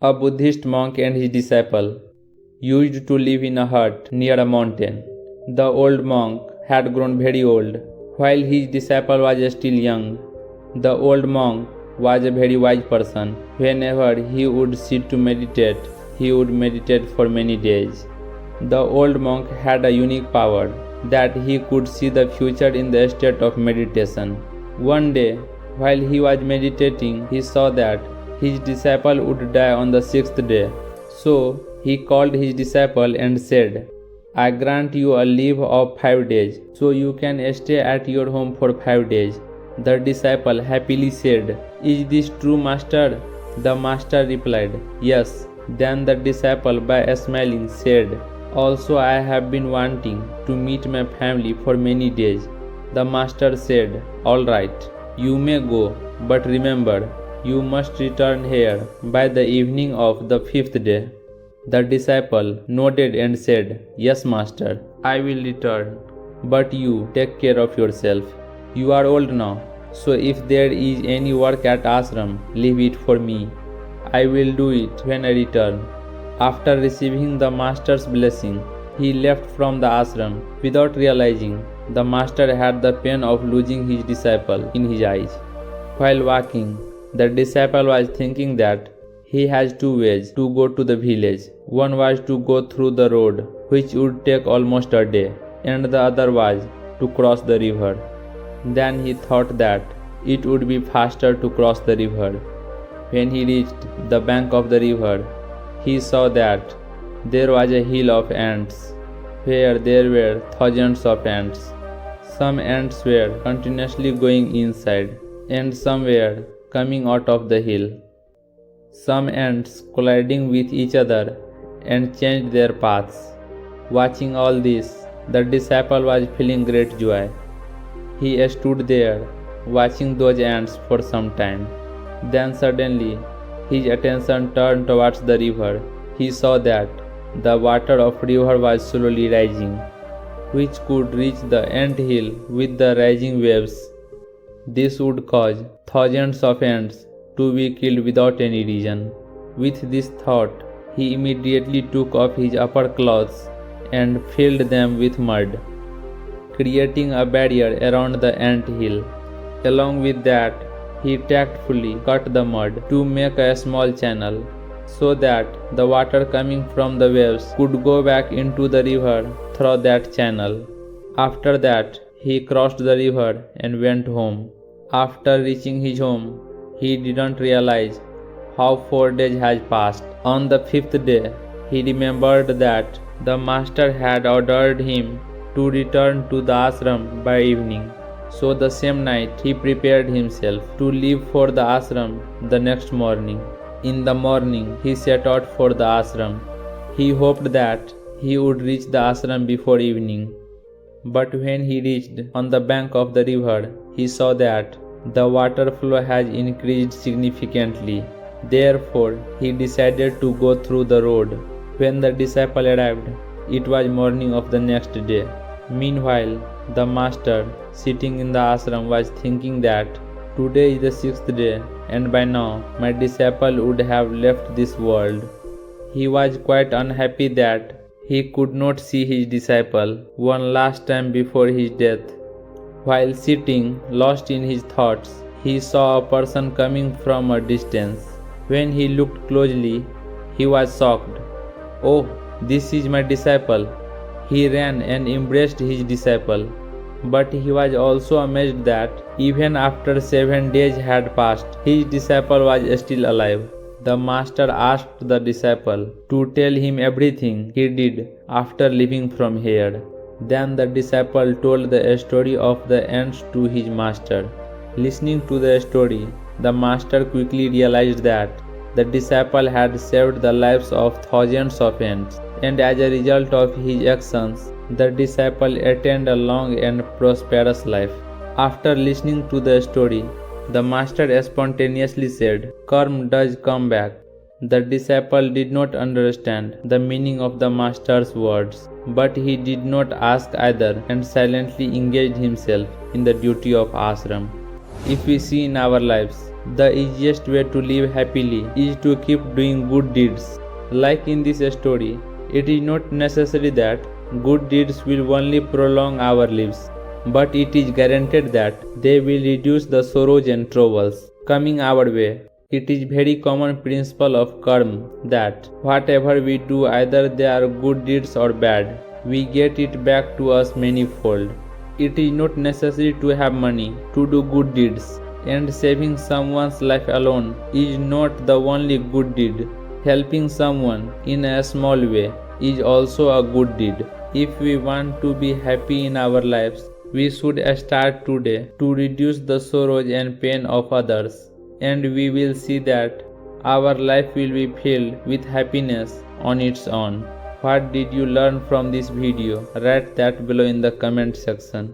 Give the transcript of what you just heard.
A Buddhist monk and his disciple used to live in a hut near a mountain. The old monk had grown very old, while his disciple was still young. The old monk was a very wise person. Whenever he would sit to meditate, he would meditate for many days. The old monk had a unique power that he could see the future in the state of meditation. One day, while he was meditating, he saw that his disciple would die on the sixth day. So he called his disciple and said, "I grant you a leave of 5 days, so you can stay at your home for 5 days." The disciple happily said, "Is this true, master?" The master replied, "Yes." Then the disciple, by smiling, said, "Also I have been wanting to meet my family for many days." The master said, "All right, you may go, but remember, you must return here by the evening of the 5th day." The disciple nodded and said, "Yes, master, I will return, but you take care of yourself. You are old now, so if there is any work at ashram, leave it for me. I will do it when I return." After receiving the master's blessing, he left from the ashram without realizing the master had the pain of losing his disciple in his eyes. While walking, the disciple was thinking that he has 2 ways to go to the village. One was to go through the road, which would take almost a day, and the other was to cross the river. Then he thought that it would be faster to cross the river. When he reached the bank of the river, he saw that there was a hill of ants, where there were thousands of ants. Some ants were continuously going inside, and some were coming out of the hill. Some ants colliding with each other and changed their paths. Watching all this, the disciple was feeling great joy. He stood there, watching those ants for some time. Then suddenly, his attention turned towards the river. He saw that the water of river was slowly rising, which could reach the ant hill with the rising waves. This would cause thousands of ants to be killed without any reason. With this thought, he immediately took off his upper clothes and filled them with mud, creating a barrier around the ant hill. Along with that, he tactfully cut the mud to make a small channel so that the water coming from the waves could go back into the river through that channel. After that, he crossed the river and went home. After reaching his home, he didn't realize how 4 days had passed. On the 5th day, he remembered that the master had ordered him to return to the ashram by evening. So the same night he prepared himself to leave for the ashram the next morning. In the morning he set out for the ashram. He hoped that he would reach the ashram before evening. But when he reached on the bank of the river, he saw that the water flow has increased significantly. Therefore he decided to go through the road. When the disciple arrived, it was morning of the next day. Meanwhile, the master, sitting in the ashram, was thinking that today is the 6th day, and by now my disciple would have left this world. He was quite unhappy that he could not see his disciple one last time before his death. While sitting, lost in his thoughts, he saw a person coming from a distance. When he looked closely, he was shocked. "Oh, this is my disciple." He ran and embraced his disciple. But he was also amazed that even after 7 days had passed, his disciple was still alive. The master asked the disciple to tell him everything he did after leaving from here. Then the disciple told the story of the ants to his master. Listening to the story, the master quickly realized that the disciple had saved the lives of thousands of ants, and as a result of his actions, the disciple attained a long and prosperous life. After listening to the story, the master spontaneously said, "Karma does come back." The disciple did not understand the meaning of the master's words, but he did not ask either and silently engaged himself in the duty of ashram. If we see in our lives The easiest way to live happily is to keep doing good deeds. Like in this story, it is not necessary that good deeds will only prolong our lives, but it is guaranteed that they will reduce the sorrows and troubles coming our way. It is very common principle of karma that whatever we do, either they are good deeds or bad, we get it back to us manifold. It is not necessary to have money to do good deeds, and saving someone's life alone is not the only good deed. Helping someone in a small way is also a good deed. If we want to be happy in our lives, we should start today to reduce the sorrows and pain of others, and we will see that our life will be filled with happiness on its own. What did you learn from this video? Write that below in the comment section.